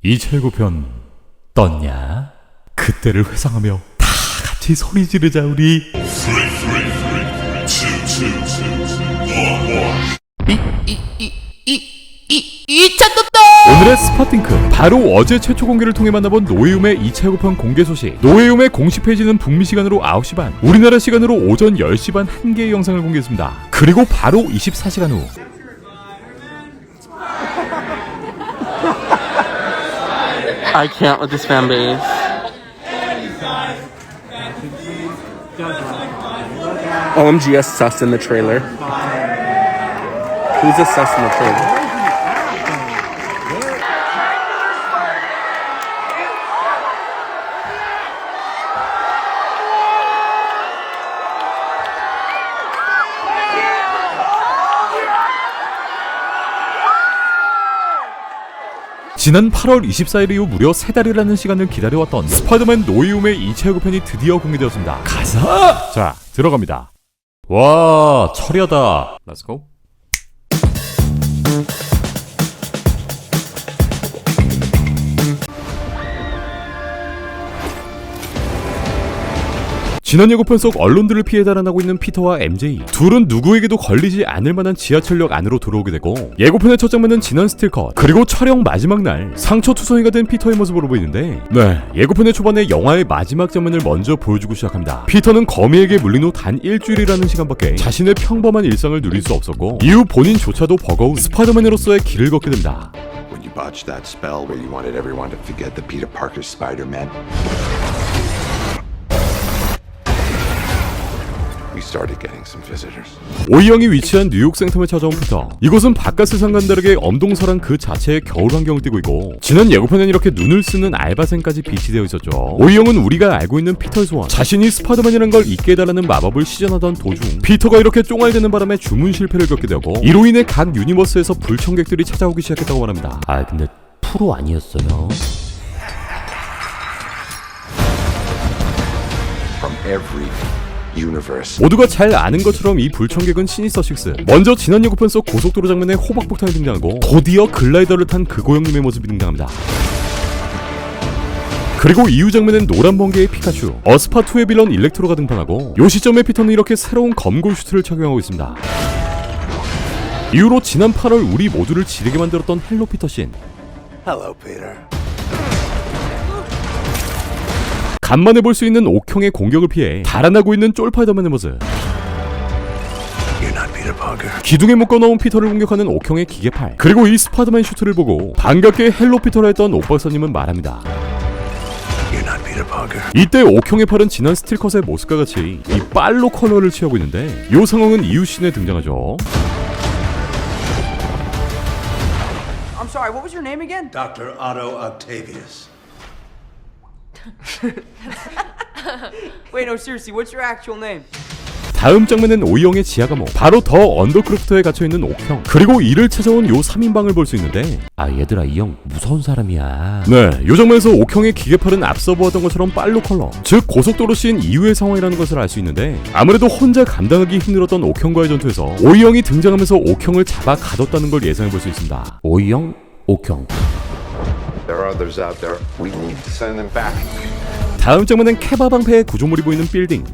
279편 떴냐? 그때를 회상하며 다 같이 소리 지르자 우리. 이차 떴다! 오늘의 스팟딩크, 바로 어제 최초 공개를 통해 만나본 노예움의 2차 예고편 공개 소식. 노예움의 공식 페이지는 북미 시간으로 9시 반, 우리나라 시간으로 오전 10시 반 한 개의 영상을 공개했습니다. 그리고 바로 24시간 후 I can't with this fan base. OMG, a sus in the trailer. Who's a sus in the trailer? 지난 8월 24일 이후 무려 3달이라는 시간을 기다려왔던 스파이더맨 노예움의 2차 예고편이 드디어 공개되었습니다. 가자! 자, 들어갑니다. 와, 처리하다. 렛츠고. 지난 예고편 속 언론들을 피해 달아나고 있는 피터와 MJ 둘은 누구에게도 걸리지 않을 만한 지하철역 안으로 들어오게 되고, 예고편의 첫 장면은 지난 스틸컷 그리고 촬영 마지막 날 상처투성이가 된 피터의 모습으로 보이는데, 예고편의 초반에 영화의 마지막 장면을 먼저 보여주고 시작합니다. 피터는 거미에게 물린 후 단 일주일이라는 시간밖에 자신의 평범한 일상을 누릴 수 없었고, 이후 본인조차도 버거운 스파이더맨으로서의 길을 걷게 됩니다. When you botched that spell where you wanted everyone to forget the Peter Parker Spider-Man, we started getting some visitors. 오이형이 위치한 뉴욕 생텀에 찾아온 피터. 이곳은 바깥 세상과는 다르게 엄동설한 그 자체의 겨울 환경을 띠고 있고, 지난 예고편엔 이렇게 눈을 쓰는 알바생까지 비치되어 있었죠. 오이형은 우리가 알고 있는 피터의 소원, 자신이 스파이더맨이라는 걸 잊게 해달라는 마법을 시전하던 도중 피터가 이렇게 쫑알대는 바람에 주문 실패를 겪게 되고, 이로 인해 각 유니버스에서 불청객들이 찾아오기 시작했다고 말합니다. 근데 프로 아니었어요? From every universe. 모두가 잘 아는 것처럼 이 불청객은 시니서6. 먼저 지난 예고편 속 고속도로 장면에 호박폭탄이 등장하고, 곧이어 글라이더를 탄 그 고영님의 모습이 등장합니다. 그리고 이후 장면엔 노란 번개의 피카츄, 어스파2의 빌런 일렉트로가 등판하고, 요 시점에 피터는 이렇게 새로운 검골 슈트를 착용하고 있습니다. 이후로 지난 8월 우리 모두를 지르게 만들었던 헬로 피터 씬. Hello, Peter. 간만에 볼 수 있는 옥형의 공격을 피해 달아나고 있는 쫄파이더맨의 모습. You're not Peter Parker. 기둥에 묶어놓은 피터를 공격하는 옥형의 기계팔. 그리고 이 스파이더맨 슈트를 보고 반갑게 헬로 피터라 했던 옥박사님은 말합니다. You're not Peter Parker. 이때 옥형의 팔은 지난 스틸컷의 모습과 같이 이 빨로 컬러를 취하고 있는데, 이 상황은 이후 씬에 등장하죠. I'm sorry, what was your name again? Dr. Otto Octavius. Wait, no, seriously, what's your actual name? 다음 장면은 오이형의 지하 감옥, 바로 더 언더크로프트에 갇혀있는 옥형, 그리고 이를 찾아온 요 3인방을 볼 수 있는데, 얘들아, 이 형 무서운 사람이야. 요 장면에서 옥형의 기계팔은 앞서 보았던 것처럼 빨로 컬러, 즉 고속도로 씬 이후의 상황이라는 것을 알 수 있는데, 아무래도 혼자 감당하기 힘들었던 옥형과의 전투에서 오이형이 등장하면서 옥형을 잡아 가뒀다는 걸 예상해 볼 수 있습니다. 오이형, 옥형. There are others out there. We need to send them back. 다음 장면은 케바 방패의 구조물이 보이는 빌딩.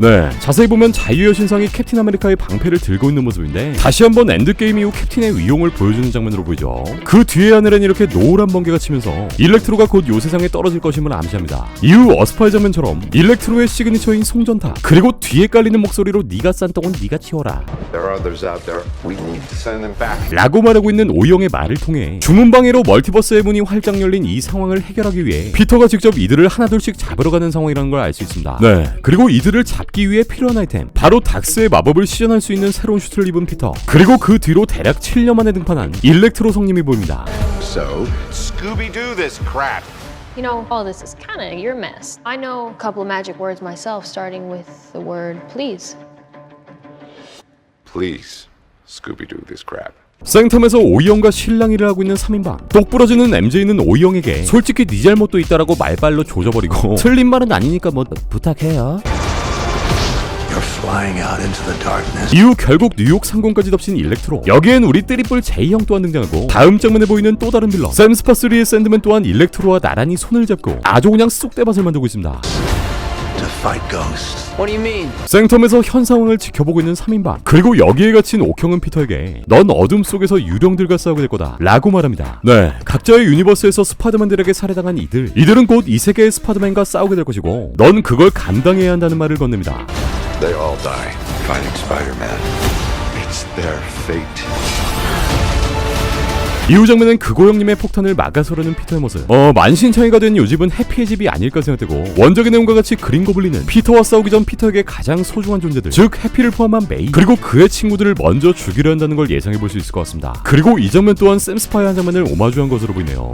자세히 보면 자유의 신상이 캡틴 아메리카의 방패를 들고 있는 모습인데, 다시 한번 엔드게임 이후 캡틴의 위용을 보여주는 장면으로 보이죠. 그 뒤에 하늘엔 이렇게 노란 번개가 치면서 일렉트로가 곧 요 세상에 떨어질 것임을 암시합니다. 이후 어스파의 장면처럼 일렉트로의 시그니처인 송전타, 그리고 뒤에 깔리는 목소리로 네가 싼 똥은 네가 치워라 There are others out there. We need to send them back. 라고 말하고 있는 오이형의 말을 통해 주문방해로 멀티버스의 문이 활짝 열린 이 상황을 해결하기 위해 피터가 직접 이들을 하나둘씩 잡으러 가는 상황이라는 걸 알 수 있습니다. 그리고 이들을 잡기 위해 필요한 아이템, 바로 닥스의 마법을 시전할 수 있는 새로운 슈트를 입은 피터, 그리고 그 뒤로 대략 7년 만에 등판한 일렉트로 성님이 보입니다. So, Scooby-Doo this crap. You know, all this is kind of your mess. I know a couple of magic words myself, starting with the word please. Please, Scooby-Doo this crap. 생텀에서 오이형과 실랑이를 하고 있는 3인방. 똑부러지는 MJ는 오이형에게 솔직히 네 잘못도 있다라고 말발로 조져버리고, 틀린 말은 아니니까 뭐 부탁해요. You're flying out into the darkness. 이후 결국 뉴욕 상공까지 덮친 일렉트로. 여기엔 우리 뜨리뿔 제이형 또한 등장하고 다음 장면에 보이는 또 다른 빌런 샘 스파3의 샌드맨 또한 일렉트로와 나란히 손을 잡고 아주 그냥 쑥대밭을 만들고 있습니다. To fight ghosts. What do you mean? 생텀에서 현 상황을 지켜보고 있는 3인방 그리고 여기에 갇힌 옥형은 피터에게 넌 어둠 속에서 유령들과 싸우게 될 거다 라고 말합니다. 네, 각자의 유니버스에서 스파이더맨들에게 살해당한 이들은 곧 이 세계의 스파이더맨과 싸우게 될 것이고 넌 그걸 감당해야 한다는 말을 건넵니다. They all die fighting Spider-Man. It's their fate. 이후 장면은 그고형님의 폭탄을 막아서려는 피터의 모습. 만신창이가 된 요집은 해피의 집이 아닐까 생각되고 원작의 내용과 같이 그린 고블린은 피터와 싸우기 전 피터에게 가장 소중한 존재들 즉 해피를 포함한 메이 그리고 그의 친구들을 먼저 죽이려 한다는 걸 예상해볼 수 있을 것 같습니다. 그리고 이 장면 또한 샘 스파이 한 장면을 오마주한 것으로 보이네요.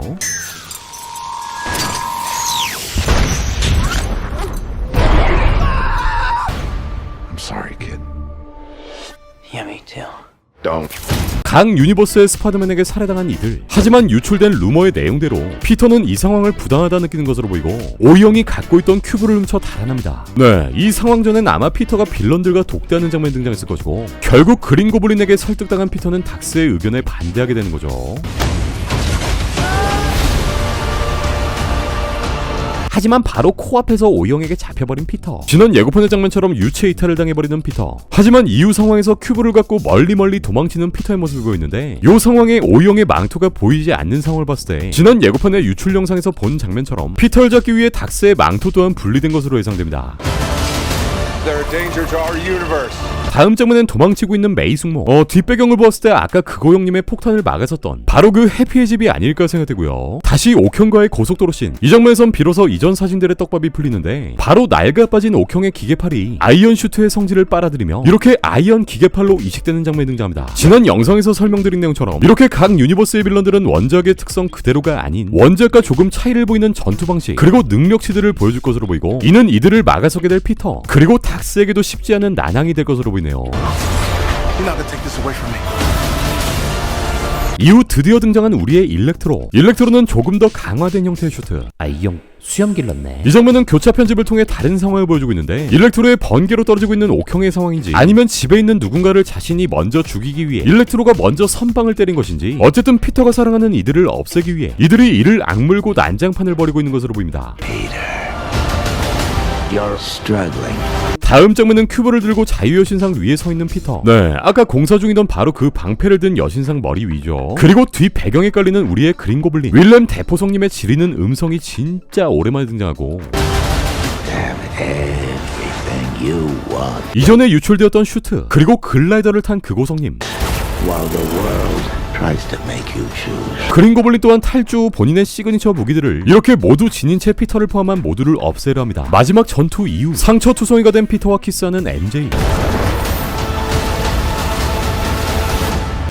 I'm sorry, kid. Yeah, me too. Don't. 각 유니버스의 스파이더맨에게 살해당한 이들. 하지만 유출된 루머의 내용대로 피터는 이 상황을 부당하다 느끼는 것으로 보이고 오형이 갖고 있던 큐브를 훔쳐 달아납니다. 네, 이 상황 전엔 아마 피터가 빌런들과 독대하는 장면이 등장했을 것이고 결국 그린 고블린에게 설득당한 피터는 닥스의 의견에 반대하게 되는 거죠. 하지만 바로 코앞에서 오형에게 잡혀버린 피터. 지난 예고편의 장면처럼 유체 이탈을 당해버리는 피터. 하지만 이후 상황에서 큐브를 갖고 멀리 도망치는 피터의 모습을 보였는데 이 상황에 오형의 망토가 보이지 않는 상황을 봤을 때 지난 예고편의 유출 영상에서 본 장면처럼 피터를 잡기 위해 닥스의 망토 또한 분리된 것으로 예상됩니다. They're a danger to our universe. 다음 장면엔 도망치고 있는 메이 숙모. 뒷배경을 보았을 때 아까 그고형님의 폭탄을 막았었던 바로 그 해피의 집이 아닐까 생각되고요. 다시 옥형과의 고속도로 씬. 이 장면에선 비로소 이전 사진들의 떡밥이 풀리는데 바로 낡아 빠진 옥형의 기계팔이 아이언 슈트의 성질을 빨아들이며 이렇게 아이언 기계팔로 이식되는 장면이 등장합니다. 지난 영상에서 설명드린 내용처럼 이렇게 각 유니버스의 빌런들은 원작의 특성 그대로가 아닌 원작과 조금 차이를 보이는 전투 방식 그리고 능력치들을 보여줄 것으로 보이고 이는 이들을 막아서게 될 피터 그리고 닥스에게도 쉽지 않은 난항이 될 것으로 보이네요. You're not gonna take this away from me. 이후 드디어 등장한 우리의 일렉트로는 조금 더 강화된 형태의 슈트. 이 형 수염 길렀네. 이 장면은 교차 편집을 통해 다른 상황을 보여주고 있는데 일렉트로의 번개로 떨어지고 있는 옥형의 상황인지 아니면 집에 있는 누군가를 자신이 먼저 죽이기 위해 일렉트로가 먼저 선방을 때린 것인지 어쨌든 피터가 사랑하는 이들을 없애기 위해 이들이 이를 악물고 난장판을 벌이고 있는 것으로 보입니다. You're struggling. 다음 장면은 큐브를 들고 자유여신상 위에 서 있는 피터. 네, 아까 공사 중이던 바로 그 방패를 든 여신상 머리 위죠. 그리고 뒤 배경에 깔리는 우리의 그린 고블린 윌렘 데포성님의 지리는 음성이 진짜 오랜만에 등장하고 Everything you want. 이전에 유출되었던 슈트 그리고 글라이더를 탄 그고성님 While the world tries to make you choose. 그린 고블린 또한 탈주 후 본인의 시그니처 무기들을 이렇게 모두 지닌 채 피터를 포함한 모두를 없애려 합니다. 마지막 전투 이후 상처투성이가 된 피터와 키스하는 MJ.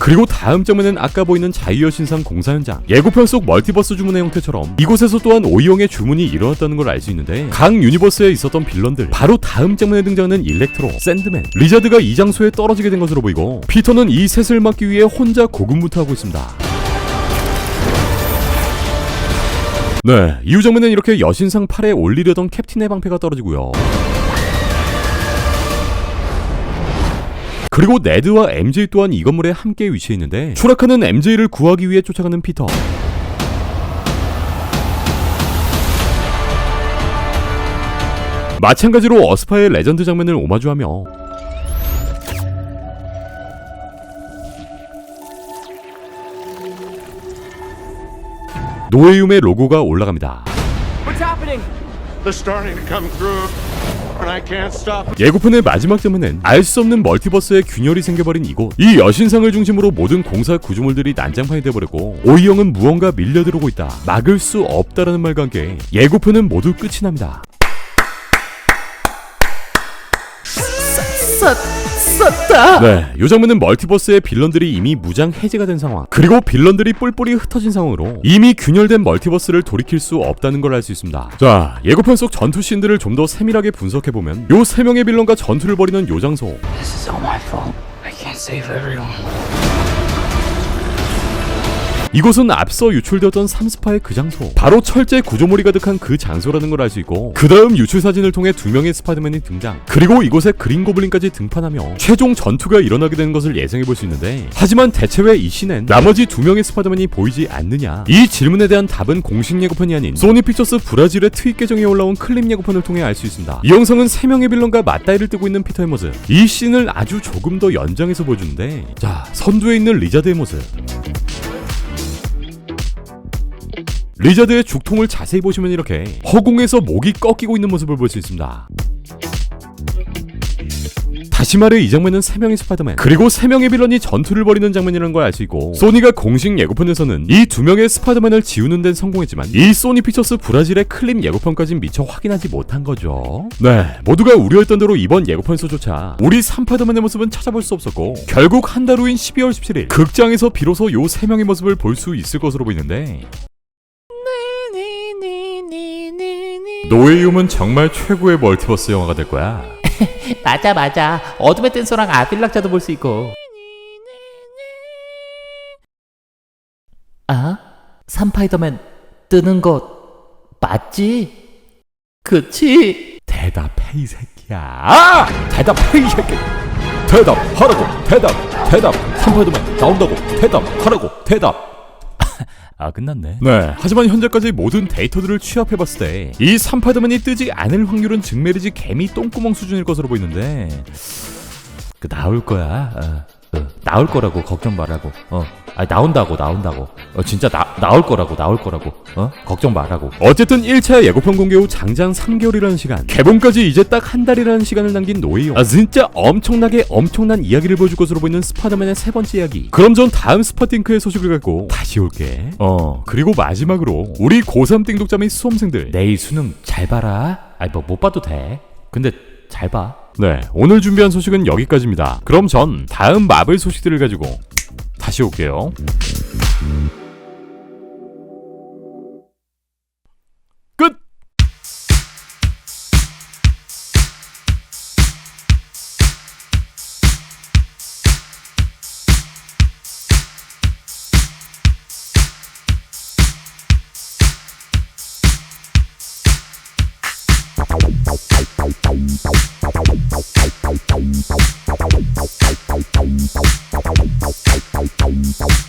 그리고 다음 장면은 아까 보이는 자유여신상 공사 현장. 예고편 속 멀티버스 주문의 형태처럼 이곳에서 또한 오이형의 주문이 일어났다는 걸 알 수 있는데 각 유니버스에 있었던 빌런들 바로 다음 장면에 등장하는 일렉트로, 샌드맨, 리자드가 이 장소에 떨어지게 된 것으로 보이고 피터는 이 셋을 막기 위해 혼자 고군분투하고 있습니다. 네, 이후 장면은 이렇게 여신상 팔에 올리려던 캡틴의 방패가 떨어지고요. 그리고 네드와 MJ 또한 이 건물에 함께 위치해 있는데 추락하는 MJ를 구하기 위해 쫓아가는 피터. 마찬가지로 어스파의 레전드 장면을 오마주하며 노에움의 로고가 올라갑니다. What's happening? They're starting to come through, and I can't stop. 예고편의 마지막 장면엔 알 수 없는 멀티버스의 균열이 생겨버린 이곳. 이 여신상을 중심으로 모든 공사 구조물들이 난장판이 돼버렸고 오이형은 무언가 밀려들어오고 있다. 막을 수 없다라는 말과 함께 예고편은 모두 끝이 납니다. 네, 이 장면은 멀티버스의 빌런들이 이미 무장 해제가 된 상황 그리고 빌런들이 뿔뿔이 흩어진 상황으로 이미 균열된 멀티버스를 돌이킬 수 없다는 걸 알 수 있습니다. 자, 예고편 속 전투 씬들을 좀 더 세밀하게 분석해보면 요 3명의 빌런과 전투를 벌이는 요 장소 This is all my fault. I can't save everyone. 이곳은 앞서 유출되었던 삼스파의 그 장소, 바로 철제 구조물이 가득한 그 장소라는 걸 알 수 있고, 그 다음 유출 사진을 통해 2명의 스파이더맨이 등장, 그리고 이곳에 그린 고블린까지 등판하며 최종 전투가 일어나게 되는 것을 예상해볼 수 있는데, 하지만 대체 왜 이 씬엔 나머지 2명의 스파이더맨이 보이지 않느냐? 이 질문에 대한 답은 공식 예고편이 아닌 소니 픽처스 브라질의 트윗 계정에 올라온 클립 예고편을 통해 알 수 있습니다. 이 영상은 3명의 빌런과 맞다이를 뜨고 있는 피터의 모습, 이 씬을 아주 조금 더 연장해서 보여주는데, 자, 선두에 있는 리자드의 모습, 리자드의 죽통을 자세히 보시면 이렇게 허공에서 목이 꺾이고 있는 모습을 볼 수 있습니다. 다시 말해 이 장면은 3명의 스파이더맨 그리고 3명의 빌런이 전투를 벌이는 장면이라는 걸 알 수 있고, 소니가 공식 예고편에서는 이 2명의 스파이더맨을 지우는 데는 성공했지만 이 소니 픽처스 브라질의 클립 예고편까진 미처 확인하지 못한 거죠. 네, 모두가 우려했던 대로 이번 예고편에서조차 우리 3파이더맨의 모습은 찾아볼 수 없었고, 결국 한 달 후인 12월 17일 극장에서 비로소 요 3명의 모습을 볼 수 있을 것으로 보이는데, 노웨이홈은 정말 최고의 멀티버스 영화가 될 거야. 맞아. 어둠의 댄서랑 아빌락자도 볼 수 있고. 아? 삼파이더맨 뜨는 거 맞지? 그치? 대답해 이 새끼야. 대답해 이 새끼. 대답하라고. 대답. 3파이더맨 나온다고. 대답하라고. 대답. 아, 끝났네. 네, 하지만 현재까지 모든 데이터들을 취합해봤을 때 이 3파이더맨이 뜨지 않을 확률은 증메리지 개미 똥구멍 수준일 것으로 보이는데, 나올 거야. 나올 거라고 걱정 말라고. 나온다고. 진짜 나올 거라고. 걱정 말라고. 어쨌든 1차 예고편 공개 후 장장 3개월이라는 시간, 개봉까지 이제 딱 한 달이라는 시간을 남긴 노웨이홈. 진짜 엄청난 이야기를 보여줄 것으로 보이는 스파이더맨의 3번째 이야기. 그럼 전 다음 스파팅크의 소식을 갖고 다시 올게. 그리고 마지막으로 우리 고3 띵독자 및 수험생들, 내일 수능 잘 봐라. 못 봐도 돼. 근데 잘 봐. 네, 오늘 준비한 소식은 여기까지입니다. 그럼 전 다음 마블 소식들을 가지고 다시 올게요. 끝! Bye.